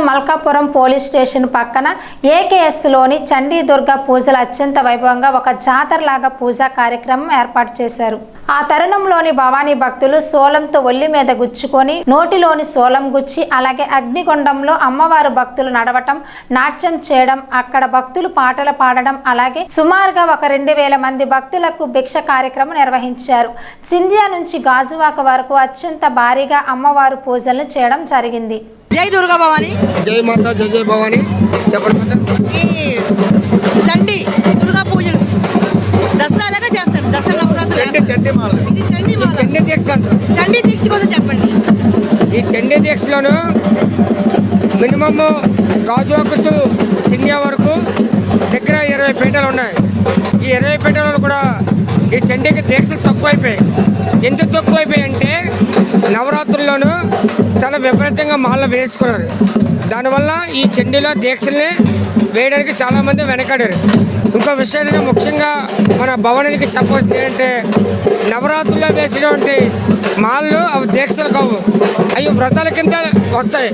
Malkapuram police station పక్కన ఏకేఎస్లోని చండీ దుర్గా పూజలు అత్యంత వైభవంగా ఒక జాతరలాగా పూజా కార్యక్రమం ఏర్పాటు చేశారు. ఆ తరుణంలోని భవానీ భక్తులు సోలంతో ఒల్లి మీద గుచ్చుకొని నోటిలోని సోలం గుచ్చి అలాగే అగ్నిగుండంలో అమ్మవారు భక్తులు నడవటం, నాట్యం చేయడం, అక్కడ భక్తులు పాటలు పాడడం, అలాగే సుమారుగా ఒక 2000 మంది భక్తులకు భిక్ష కార్యక్రమం నిర్వహించారు. సింధియా నుంచి గాజువాక వరకు అత్యంత భారీగా అమ్మవారు పూజలను చేయడం జరిగింది. జై దుర్గా భవాని, జై మాతా, జై జై భవాని. చెప్పండి మాతా. ఈ చండీ దుర్గా పూజలు దసరా లాగా చేస్తారు. దసరా నవరాత్రులు ఇది చండీ దీక్ష అంటారు. చండీ దీక్ష కోసం చెప్పండి. ఈ చండీ దీక్షలోను మినిమమ్ గాజువాక టు సింధియా వరకు దగ్గర 20 పీఠాలు ఉన్నాయి. ఈ 20 పీఠాలలో కూడా ఈ చండీకి దీక్షలు తక్కువైపోయాయి. ఎందుకు తక్కువైపోయాయి అంటే నవరాత్రుల్లోనూ చాలా విపరీతంగా మాల వేసుకున్నారు. దానివల్ల ఈ చండీలో దీక్షల్ని వేయడానికి చాలామంది వెనకాడారు. ఇంకో విషయం ఏంటంటే ముఖ్యంగా మన భవానికి చెప్పాల్సింది ఏంటంటే నవరాత్రుల్లో వేసినటువంటి మాలలు అవి దీక్షలు కావు, అవి వ్రతాల కింద వస్తాయి.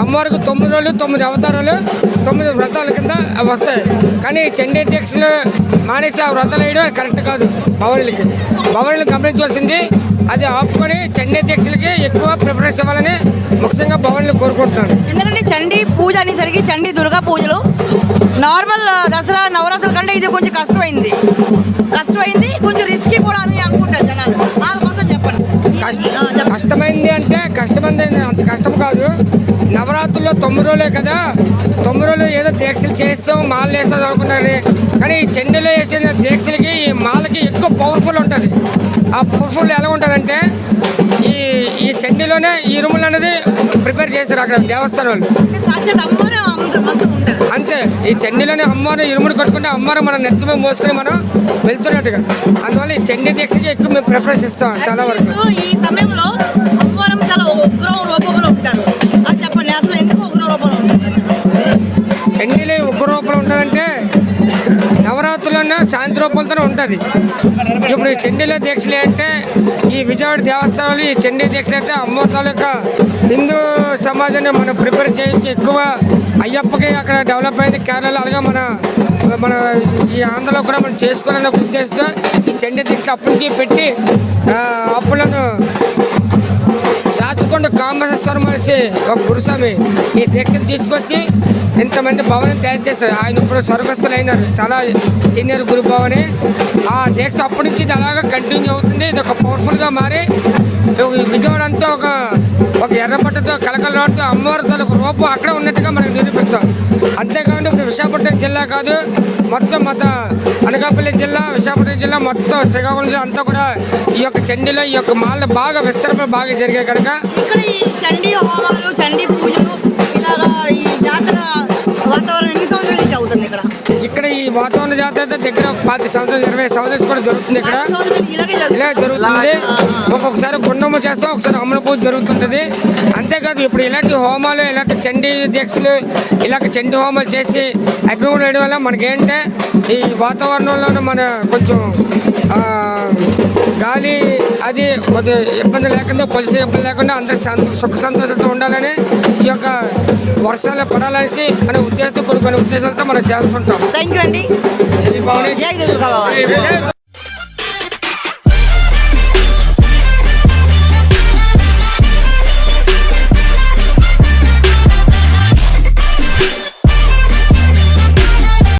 అమ్మవారికి 9 రోజులు 9 అవతారాలు 9 వ్రతాల కింద అవి వస్తాయి. కానీ చండీ దీక్షలు మానేసి ఆ వ్రతాలు వేయడం కరెక్ట్ కాదు. భవానీలు గమనించవలసింది అది ఆపుకొని చండీ దీక్షలకి ఎక్కువ ప్రిఫరెన్స్ ఇవ్వాలని ముఖ్యంగా భవానీలు కోరుకుంటున్నాను. ఎందుకంటే చండీ పూజ అనేసరికి చండీ దుర్గా పూజలు నార్మల్ దసరా నవరాత్రుల కంటే ఇది కొంచెం కష్టమైంది, కొంచెం రిస్కీ కూడా అని అనుకుంటారు జనాలు. వాళ్ళ కోసం చెప్పండి. కష్టమైంది అంటే కష్టమైంది అంత కష్టం కాదు. నవరాత్రుల్లో 9 రోజులే కదా, 9 రోజులు ఏదో దీక్షలు చేస్తాం మాలలు వేస్తాం అనుకున్నారు. కానీ ఈ చండీలో వేసిన దీక్షలకి ఈ మాలకి ఎక్కువ పవర్ఫుల్ ఉంటుంది. ఆ పవర్ఫుల్ ఎలా ఉంటుందంటే ఈ చండీలోనే ఈ ఇరుములు అనేది ప్రిపేర్ చేశారు అక్కడ దేవస్థానం వాళ్ళు. అంతే, ఈ చండీలోనే అమ్మవారు ఇరుములు కట్టుకుంటే అమ్మవారు మన నెత్తి మీద మోసుకొని మనం వెళ్తున్నట్టుగా. అందువల్ల ఈ చండీ దీక్షకి ఎక్కువ మేము ప్రిఫరెన్స్ ఇస్తాం చాలా వరకు. ఈ సమయంలో అమ్మవారు చాలా ఉగ్ర రూపంలో ఉంటారు. అది చెప్పండి, అసలు ఎందుకు ఉగ్ర రూపంలో ఉంటారు? చండీలో ఉగ్ర రూపంలో ఉంటుందంటే నవరాత్రులన్నా శాంతి రూపాలతోనే ఉంటుంది. ఇప్పుడు ఈ చండీలో దీక్షలు అంటే ఈ విజయవాడ దేవస్థానాలు ఈ చండీ దీక్షలు అయితే అమ్మవారి తాలూకా హిందూ సమాజాన్ని మనం ప్రిపేర్ చేయించి ఎక్కువ అయ్యప్పకి అక్కడ డెవలప్ అయింది కేరళలో. అలాగే మన ఈ ఆంధ్రలో కూడా మనం చేసుకోవాలనే ఉద్దేశంతో ఈ చండీ దీక్షలు అప్పటి నుంచి పెట్టి అప్పులను రాచకొండ కామేశ్వర మనిషి ఒక గురుస్వామి ఈ దీక్షను తీసుకొచ్చి ఇంతమంది భవనం తయారు చేశారు. ఆయన ఇప్పుడు స్వర్గస్థులు అయినారు, చాలా సీనియర్ గురు భవని. ఆ దీక్ష అప్పటి నుంచి ఇది అలాగా కంటిన్యూ అవుతుంది. ఇది ఒక పవర్ఫుల్గా మారి విజయవాడ అంతా ఒక ఎర్రబట్టతో కలకలతో అమ్మవారి తాలూకు రూపం అక్కడ ఉన్నట్టుగా మనకు నిరూపిస్తాం. అంతేకాకుండా ఇప్పుడు విశాఖపట్నం జిల్లా కాదు, మొత్తం అనకాపల్లి జిల్లా, విశాఖపట్నం జిల్లా, మొత్తం శ్రీకాకుళం జిల్లా అంతా కూడా ఈ యొక్క చండీలో ఈ యొక్క మాల బాగా విస్తరణ బాగా జరిగాయి కనుక ఇక్కడ ఈ చండీ హోమాలు, చండీ పూజలు ఇలాగా ఈ జాతర వాతావరణం ఎన్ని సంవత్సరాల నుంచి అవుతుంది ఇక్కడ ఈ వాతావరణ జాతర అయితే దగ్గర 10 సంవత్సరాలు 20 సంవత్సరాలు కూడా జరుగుతుంది. ఇక్కడ ఇలా జరుగుతుంది. ఒక్కొక్కసారి గుండమ్మ చేస్తాం, ఒకసారి అమ్మల పూజ జరుగుతుంటుంది. అంతేకాదు ఇప్పుడు ఇలాంటి హోమాలు, ఇలాంటి చండీ దీక్షలు, ఇలాంటి చండీ హోమాలు చేసి అగ్నిగుండం వేయడం వల్ల మనకేంటే ఈ వాతావరణంలోనూ మన కొంచెం గాలి అది కొద్దిగా ఇబ్బంది లేకుండా, పొల్యూషన్ ఇబ్బంది లేకుండా అందరూ సుఖ సంతోషంతో ఉండాలని ఈ యొక్క వర్షాలు పడాలనేసి అనే ఉద్దేశంతో కొన్ని ఉద్దేశాలతో మనం చేస్తుంటాం. థ్యాంక్ యూ అండి.